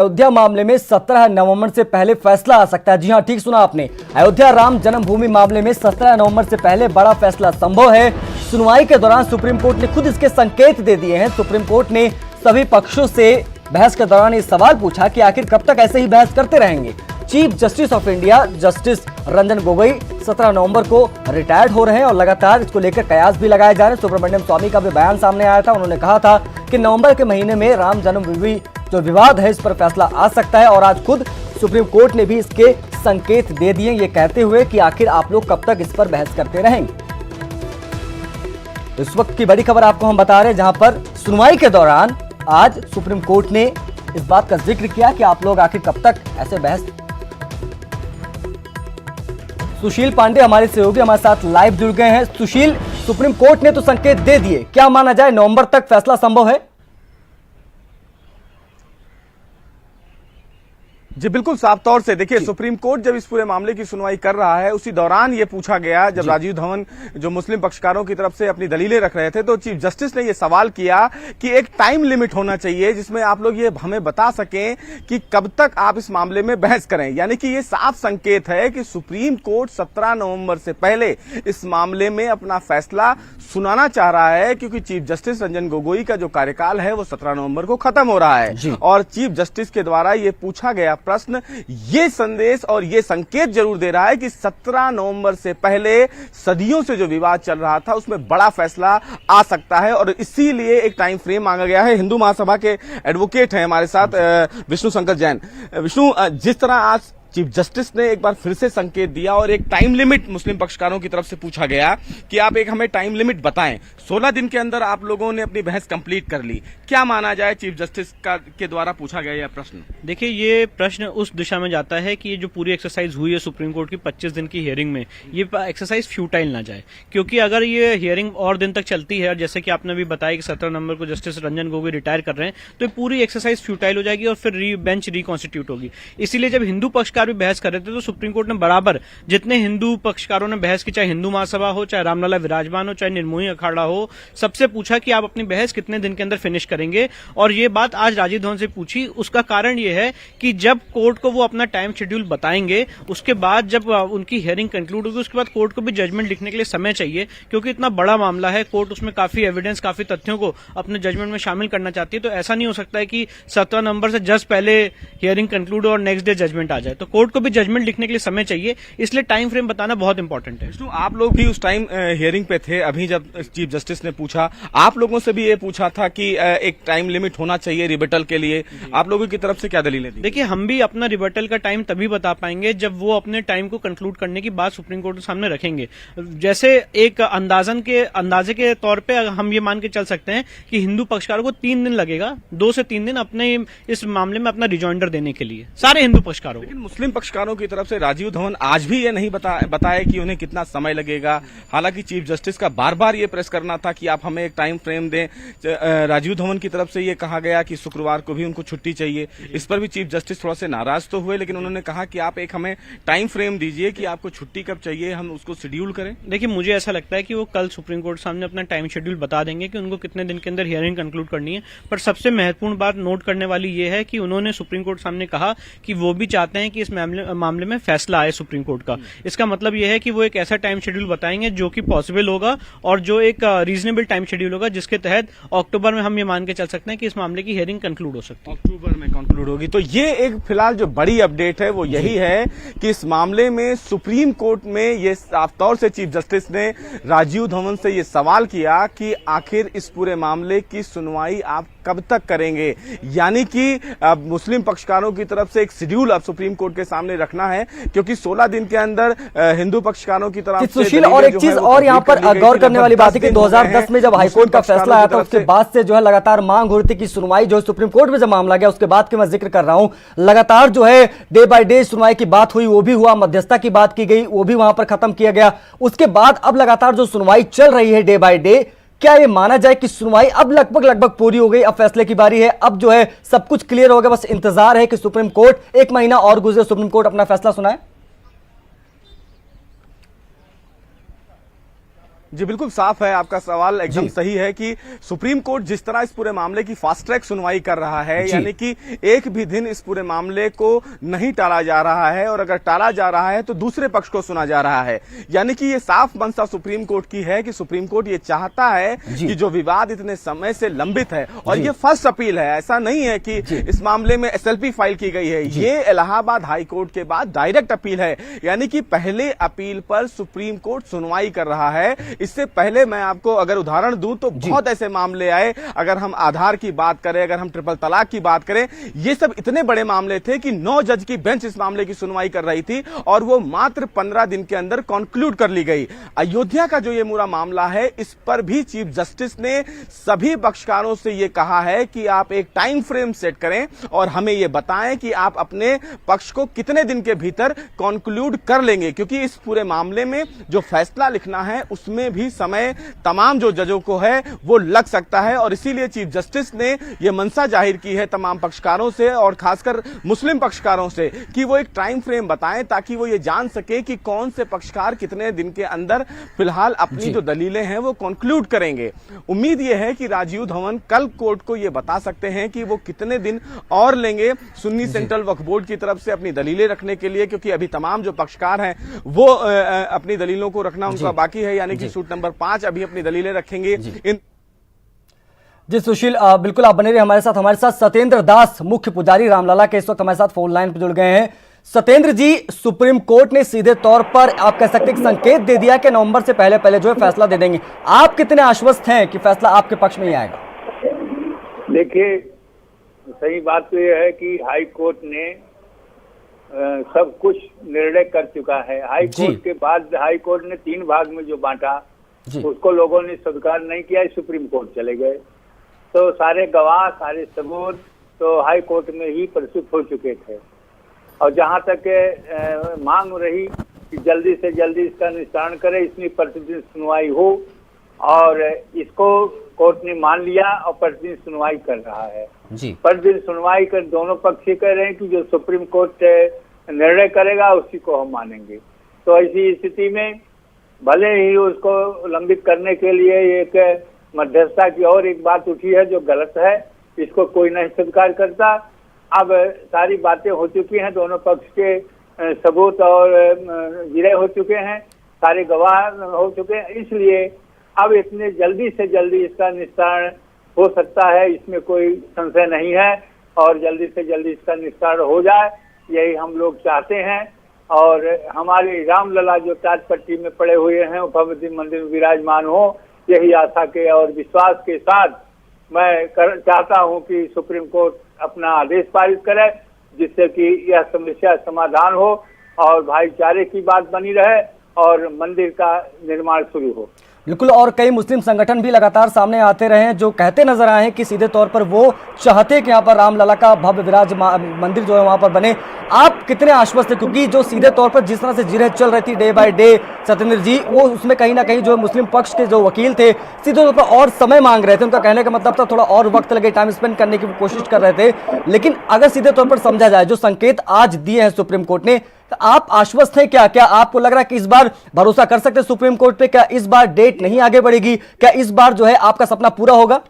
अयोध्या मामले में 17 नवंबर से पहले फैसला आ सकता है। जी हां, ठीक सुना आपने। अयोध्या राम जन्मभूमि मामले में 17 नवंबर से पहले बड़ा फैसला संभव है। सुनवाई के दौरान सुप्रीम कोर्ट ने खुद इसके संकेत दे दिए हैं। सुप्रीम कोर्ट ने सभी पक्षों से बहस के दौरान ये सवाल पूछा कि आखिर कब तक ऐसे ही बहस करते रहेंगे। Chief justice of India justice Ranjan Gogoi 17 नवंबर को रिटायर्ड हो रहे हैं और लगातार इसको लेकर कयास भी लगाए जा रहे हैं। सुब्रमण्यम स्वामी का भी बयान सामने आया था। उन्होंने कहा था कि नवंबर के महीने में राम जन्मभूमि जो विवाद है इस पर फैसला आ सकता है और आज खुद सुप्रीम कोर्ट ने भी इसके संकेत दे दिए, ये कहते हुए कि आखिर आप लोग कब तक इस पर बहस करते रहेंगे। इस वक्त की बड़ी खबर आपको हम बता रहे हैं, जहां पर सुनवाई के दौरान आज सुप्रीम कोर्ट ने इस बात का जिक्र किया कि आप लोग आखिर कब तक ऐसे बहस। सुशील पांडे हमारे सहयोगी हमारे साथ लाइव जुड़ गए हैं। सुशील, सुप्रीम कोर्ट ने तो संकेत दे दिए, क्या माना जाए नवंबर तक फैसला संभव है? जी बिल्कुल, साफ तौर से देखिए, सुप्रीम कोर्ट जब इस पूरे मामले की सुनवाई कर रहा है उसी दौरान ये पूछा गया, जब राजीव धवन जो मुस्लिम पक्षकारों की तरफ से अपनी दलीलें रख रहे थे, तो चीफ जस्टिस ने ये सवाल किया कि एक टाइम लिमिट होना चाहिए जिसमें आप लोग ये हमें बता सकें कि कब तक आप इस मामले में बहस करें। यानी कि ये साफ संकेत है कि सुप्रीम कोर्ट 17 नवंबर से पहले इस मामले में अपना फैसला सुनाना चाह रहा है, क्योंकि चीफ जस्टिस रंजन गोगोई का जो कार्यकाल है वो 17 नवंबर को खत्म हो रहा है। और चीफ जस्टिस के द्वारा ये पूछा गया प्रश्न ये संदेश और ये संकेत जरूर दे रहा है कि 17 नवंबर से पहले सदियों से जो विवाद चल रहा था उसमें बड़ा फैसला आ सकता है और इसीलिए एक टाइम फ्रेम मांगा गया है। हिंदू महासभा के एडवोकेट हैं हमारे साथ विष्णु शंकर जैन। विष्णु, जिस तरह आज चीफ जस्टिस ने एक बार फिर से संकेत दिया और एक टाइम लिमिट मुस्लिम पक्षकारों की तरफ से पूछा गया कि आप एक हमें टाइम लिमिट बताएं, 16 दिन के अंदर आप लोगों ने अपनी बहस कंप्लीट कर ली, क्या माना जाए चीफ जस्टिस के द्वारा पूछा गया यह प्रश्न? देखिए, ये प्रश्न उस दिशा में जाता है कि ये जो पूरी एक्सरसाइज हुई है सुप्रीम कोर्ट की 25 दिन की हियरिंग में, ये एक्सरसाइज फ्यूटाइल ना जाए, क्योंकि अगर ये हियरिंग और दिन तक चलती है और जैसे कि आपने भी बताया कि 17 नवंबर को जस्टिस रंजन गोगोई रिटायर कर रहे हैं, तो पूरी एक्सरसाइज फ्यूटाइल हो जाएगी और फिर बेंच रिकॉन्स्टिट्यूट होगी। इसीलिए जब हिंदू पक्षकार भी बहस कर रहे थे तो सुप्रीम कोर्ट ने बराबर जितने हिंदू पक्षकारों ने बहस की, चाहे हिंदू महासभा हो, चाहे रामलला विराजमान हो, चाहे निर्मोही अखाड़ा हो, सबसे पूछा कि आप अपनी बहस कितने दिन के अंदर फिनिश करेंगे। और ये बात आज राजीव धवन से पूछी। उसका कारण ये है कि जब कोर्ट को वो अपना टाइम शेड्यूल बताएंगे, उसके बाद जब उनकी हियरिंग कंक्लूड होगी, उसके बाद कोर्ट को भी जजमेंट लिखने के लिए समय चाहिए, क्योंकि इतना बड़ा मामला है, कोर्ट उसमें काफी एविडेंस, काफी तथ्यों को अपने जजमेंट में शामिल करना चाहती है। तो ऐसा नहीं हो सकता है कि 17 नवंबर से जस्ट पहले हियरिंग कंक्लूड हो और नेक्स्ट डे जजमेंट आ जाए। तो कोर्ट को भी जजमेंट लिखने के लिए समय चाहिए, इसलिए टाइम फ्रेम बताना बहुत इंपॉर्टेंट है। आप लोग भी उस टाइम हियरिंग पे थे, अभी जब चीफ जस्टिस ने पूछा, आप लोगों से भी ये पूछा था कि एक टाइम लिमिट होना चाहिए रिबटल के लिए, आप लोगों की तरफ से क्या दलीलें थी? देखिए, हम भी अपना रिबटल का टाइम तभी बता पाएंगे जब वो अपने टाइम को कंक्लूड करने की बात सुप्रीम कोर्ट के सामने रखेंगे। जैसे एक अंदाजे के तौर पे हम ये मान के चल सकते हैं कि हिंदू पक्षकारों को 3 दिन लगेगा, 2 से 3 दिन अपने इस मामले में अपना रिजॉइंडर देने के लिए, सारे हिंदू पक्षकारों। लेकिन मुस्लिम पक्षकारों की तरफ से राजीव धवन आज भी ये नहीं बताया कि उन्हें कितना समय लगेगा। हालांकि चीफ जस्टिस का बार बार ये प्रेस करना था कि आप हमें एक टाइम फ्रेम दें। राजीव धवन की तरफ से ये कहा गया कि शुक्रवार को भी उनको छुट्टी चाहिए। इस पर भी चीफ जस्टिस थोड़ा से नाराज तो हुए, लेकिन उन्होंने कहा कि आप एक हमें टाइम फ्रेम दीजिए कि आपको छुट्टी कब चाहिए, हम उसको शेड्यूल करें। देखिए, मुझे ऐसा लगता है कि वो कल सुप्रीम कोर्ट सामने अपना टाइम शेड्यूल बता देंगे कि उनको कितने दिन के अंदर हियरिंग कंक्लूड करनी है। पर सबसे महत्वपूर्ण बात नोट करने वाली ये है कि उन्होंने सुप्रीम कोर्ट सामने कहा कि वो भी चाहते हैं कि इस मामले में फैसला आए सुप्रीम कोर्ट का। इसका मतलब यह है कि वो एक ऐसा टाइम शेड्यूल बताएंगे जो कि पॉसिबल होगा और जो एक रीजनेबल टाइम शेड्यूल होगा, जिसके तहत अक्टूबर में हम ये मान के चल सकते हैं कि इस मामले की हियरिंग कंक्लूड हो सकती है। अक्टूबर में कंक्लूड होगी। तो ये एक फिलहाल जो बड़ी अपडेट है वो यही है कि इस मामले में सुप्रीम कोर्ट में ये साफ तौर से चीफ जस्टिस ने राजीव धवन से ये सवाल किया कि आखिर इस पूरे मामले की सुनवाई आप कब तक करेंगे। यानी कि मुस्लिम पक्षकारों की तरफ से एक शेड्यूल अब सुप्रीम कोर्ट के सामने रखना है, क्योंकि 16 दिन के अंदर हिंदू पक्षकारों की तरफ से। सुशील, और एक चीज और यहाँ पर गौर करने वाली बात है कि 2010 में जब हाईकोर्ट का फैसला आया था उसके बाद से जो है लगातार मांग हो रही थी कि सुनवाई जो है सुप्रीम कोर्ट में जब मामला गया उसके बाद के मैं जिक्र कर रहा हूं, लगातार जो है डे बाय डे सुनवाई की बात हुई, वो भी हुआ, मध्यस्थता की बात की गई, वो भी वहां पर खत्म किया गया। उसके बाद अब लगातार जो सुनवाई चल रही है डे बाय डे, क्या ये माना जाए कि सुनवाई अब लगभग पूरी हो गई, अब फैसले की बारी है, अब जो है सब कुछ क्लियर हो गया, बस इंतजार है कि सुप्रीम कोर्ट 1 महीना और गुजरे, सुप्रीम कोर्ट अपना फैसला सुनाए? जी बिल्कुल साफ है, आपका सवाल एकदम जी। सही है कि सुप्रीम कोर्ट जिस तरह इस पूरे मामले की फास्ट ट्रैक सुनवाई कर रहा है, जी। यानी कि एक भी दिन इस पूरे मामले को नहीं टाला जा रहा है, और अगर टाला जा रहा है तो दूसरे पक्ष को सुना जा रहा है। यानी कि ये साफ मंशा सुप्रीम कोर्ट की है कि सुप्रीम कोर्ट ये चाहता है जी। कि जो विवाद इतने समय से लंबित है, और जी। ये फर्स्ट अपील है, ऐसा नहीं है कि जी। इस मामले में एसएलपी फाइल की गई है, ये इलाहाबाद हाई कोर्ट के बाद डायरेक्ट अपील है। यानी कि पहले अपील पर सुप्रीम कोर्ट सुनवाई कर रहा है। इससे पहले मैं आपको अगर उदाहरण दूं तो बहुत ऐसे मामले आए, अगर हम आधार की बात करें, अगर हम ट्रिपल तलाक की बात करें, ये सब इतने बड़े मामले थे कि 9 जज की बेंच इस मामले की सुनवाई कर रही थी, और वो मात्र 15 दिन के अंदर कंक्लूड कर ली गई। अयोध्या का जो ये पूरा मामला है, इस पर भी चीफ जस्टिस ने सभी पक्षकारों से ये कहा है कि आप एक टाइम फ्रेम सेट करें और हमें ये बताएं कि आप अपने पक्ष को कितने दिन के भीतर कंक्लूड कर लेंगे, क्योंकि इस पूरे मामले में जो फैसला लिखना है उसमें भी समय तमाम जो जजों को है वो लग सकता है। और इसीलिए चीफ जस्टिस ने यह मंशा जाहिर की है तमाम पक्षकारों से, और खासकर मुस्लिम पक्षकारों से, कि वो एक टाइम फ्रेम बताएं ताकि वो ये जान सके कि कौन से पक्षकार कितने दिन के अंदर फिलहाल अपनी जो दलीलें हैं वो कंक्लूड करेंगे। उम्मीद ये है कि राजीव धवन कल कोर्ट को ये बता सकते हैं कि वो कितने दिन और लेंगे सुन्नी सेंट्रल वक्फ बोर्ड की तरफ से अपनी दलीलें रखने के लिए, क्योंकि अभी तमाम जो पक्षकार हैं वो अपनी दलीलों को रखना उनका बाकी है, यानी कि सूट नंबर 5 अभी अपनी दलीलें रखेंगे। जी सुशील, बिल्कुल आप बने रहिए हमारे साथ सत्येंद्र दास मुख्य पुजारी रामलला के इस वक्त हमारे साथ फोन लाइन पर जुड़ गए हैं। सत्येंद्र जी, सुप्रीम कोर्ट ने सीधे तौर पर आप कह सकते हैं संकेत दे दिया कि नवंबर से पहले जो है फैसला दे देंगे। आप कितने आश्वस्त हैं कि फैसला आपके पक्ष में ही आएगा? देखिए, सही बात तो यह है कि हाई कोर्ट ने सब कुछ निर्णय कर चुका है। हाई कोर्ट के बाद हाई कोर्ट ने 3 भाग में जो बांटा उसको लोगों ने स्वीकार नहीं किया, सुप्रीम कोर्ट चले गए। तो सारे गवाह, सारे सबूत तो हाई कोर्ट में ही प्रस्तुत हो चुके थे, और जहां तक मांग रही कि जल्दी से जल्दी इसका निस्तारण करे, इसमें प्रतिदिन सुनवाई हो, और इसको कोर्ट ने मान लिया और प्रतिदिन सुनवाई कर रहा है। प्रतिदिन सुनवाई कर दोनों पक्ष ये कह रहे हैं कि जो सुप्रीम कोर्ट निर्णय करेगा उसी को हम मानेंगे। तो ऐसी स्थिति में भले ही उसको लंबित करने के लिए एक मध्यस्थता की और एक बात उठी है जो गलत है, इसको कोई नहीं स्वीकार करता। अब सारी बातें हो चुकी हैं, दोनों पक्ष के सबूत और जिरह हो चुके हैं, सारे गवाह हो चुके हैं, इसलिए अब इतने जल्दी से जल्दी इसका निस्तारण हो सकता है, इसमें कोई संशय नहीं है, और जल्दी से जल्दी इसका निस्तारण हो जाए यही हम लोग चाहते हैं। और हमारे रामलला जो ताजपट्टी में पड़े हुए हैं वो भव्य मंदिर में विराजमान हो, यही आशा के और विश्वास के साथ मैं चाहता हूं कि सुप्रीम कोर्ट अपना आदेश पारित करे, जिससे कि यह समस्या समाधान हो और भाईचारे की बात बनी रहे और मंदिर का निर्माण शुरू हो। बिल्कुल, और कई मुस्लिम संगठन भी लगातार सामने आते रहे हैं जो कहते नजर आए हैं कि सीधे तौर पर वो चाहते हैं कि यहाँ पर रामलला का भव्य विराज मंदिर जो है वहां पर बने। आप कितने आश्वस्त हैं, क्योंकि जो सीधे तौर पर जिस तरह से जिरह चल रही थी डे बाय डे सत्येंद्र जी, वो उसमें कहीं ना कहीं जो मुस्लिम पक्ष के जो वकील थे सीधे तौर पर और समय मांग रहे थे। उनका कहने का मतलब था थोड़ा और वक्त लगे, टाइम स्पेंड करने की कोशिश कर रहे थे। लेकिन अगर सीधे तौर पर समझा जाए जो संकेत आज दिए हैं सुप्रीम कोर्ट ने, तो आप आश्वस्त हैं क्या? क्या आपको लग रहा है कि इस बार भरोसा कर सकते हैं सुप्रीम कोर्ट पे? क्या इस बार डेट नहीं आगे बढ़ेगी? क्या इस बार जो है आपका सपना पूरा होगा?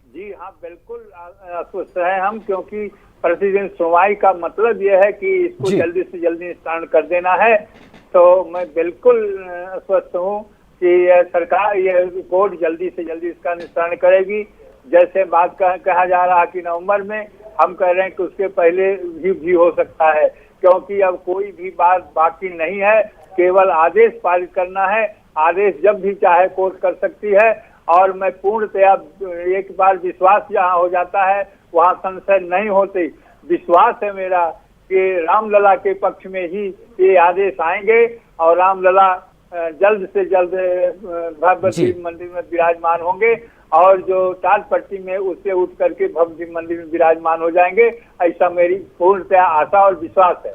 जी हाँ, बिल्कुल आश्वस्त हैं हम, क्योंकि प्रतिदिन सुनवाई का मतलब यह है कि इसको जल्दी से जल्दी निस्तारण कर देना है। तो मैं बिल्कुल आश्वस्त हूँ कि यह सरकार, यह कोर्ट जल्दी से जल्दी इसका निस्तारण करेगी। जैसे बात कहा जा रहा कि नवंबर में, हम कह रहे हैं कि उसके पहले भी हो सकता है, क्योंकि अब कोई भी बात बाकी नहीं है, केवल आदेश पारित करना है। आदेश जब भी चाहे कोर्ट कर सकती है, और मैं पूर्णतया एक बार विश्वास जहाँ हो जाता है वहाँ संशय नहीं होती। विश्वास है मेरा कि रामलला के पक्ष में ही ये आदेश आएंगे और रामलला जल्द से जल्द भव्य मंदिर में विराजमान होंगे, और जो ताजपट्टी में उससे उठ करके भव्य मंदिर में विराजमान हो जाएंगे, ऐसा मेरी पूर्णतया आशा और विश्वास है।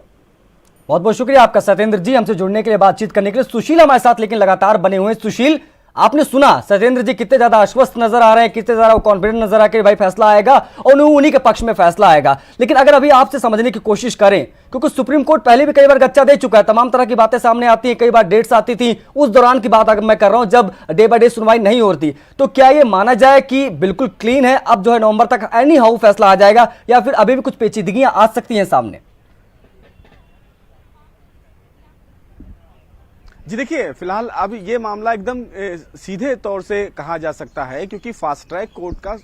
बहुत बहुत शुक्रिया आपका सत्येंद्र जी, हमसे जुड़ने के लिए, बातचीत करने के लिए। सुशील हमारे साथ लेकिन लगातार बने हुए हैं। सुशील, आपने सुना सत्येंद्र जी कितने ज्यादा आश्वस्त नजर आ रहे हैं, कितने ज्यादा कॉन्फिडेंट नजर आ के भाई फैसला आएगा और उन्हीं के पक्ष में फैसला आएगा। लेकिन अगर अभी आपसे समझने की कोशिश करें, क्योंकि सुप्रीम कोर्ट पहले भी कई बार गच्चा दे चुका है, तमाम तरह की बातें सामने आती हैं, कई बार डेट्स आती थी, उस दौरान की बात अगर मैं कर रहा हूं जब डे बाय डे सुनवाई नहीं होती, तो क्या यह माना जाए कि बिल्कुल क्लीन है, अब जो है नवंबर तक एनी हाउ फैसला आ जाएगा, या फिर अभी भी कुछ पेचीदगियां आ सकती हैं सामने? जी देखिए, फिलहाल अब ये मामला एकदम सीधे तौर से कहा जा सकता है, क्योंकि फास्ट ट्रैक कोर्ट का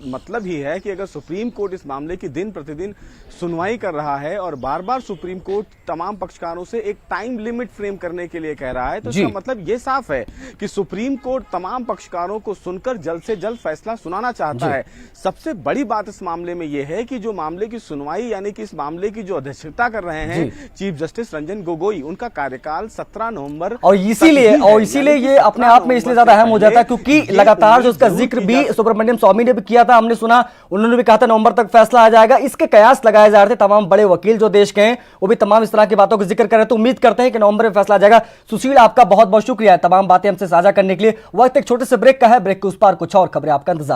मतलब ही है कि अगर सुप्रीम कोर्ट इस मामले की दिन प्रतिदिन सुनवाई कर रहा है और बार बार सुप्रीम कोर्ट तमाम पक्षकारों से एक टाइम लिमिट फ्रेम करने के लिए कह रहा है, तो इसका मतलब ये साफ है कि सुप्रीम कोर्ट तमाम पक्षकारों को सुनकर जल्द से जल्द फैसला सुनाना चाहता है। सबसे बड़ी बात इस मामले में यह है कि जो मामले की सुनवाई यानी कि इस मामले की जो अध्यक्षता कर रहे हैं चीफ जस्टिस रंजन गोगोई, उनका कार्यकाल 17 नवंबर और इसीलिए ये अपने आप में इसलिए ज्यादा अहम हो जाता है, क्योंकि लगातार जो उसका जिक्र भी सुब्रमण्यम स्वामी ने भी किया था, हमने सुना, उन्होंने भी कहा था नवंबर तक फैसला आ जाएगा। इसके कयास लगाए जा रहे थे, तमाम बड़े वकील जो देश के हैं वो भी तमाम इस तरह की बातों का जिक्र कर रहे थे। तो उम्मीद करते हैं कि नवंबर में फैसला आ जाएगा। सुशील, आपका बहुत बहुत शुक्रिया तमाम बातें हमसे साझा करने के लिए। वक्त एक छोटे से ब्रेक का है, ब्रेक के उस पार कुछ और खबरें आपका इंतजार।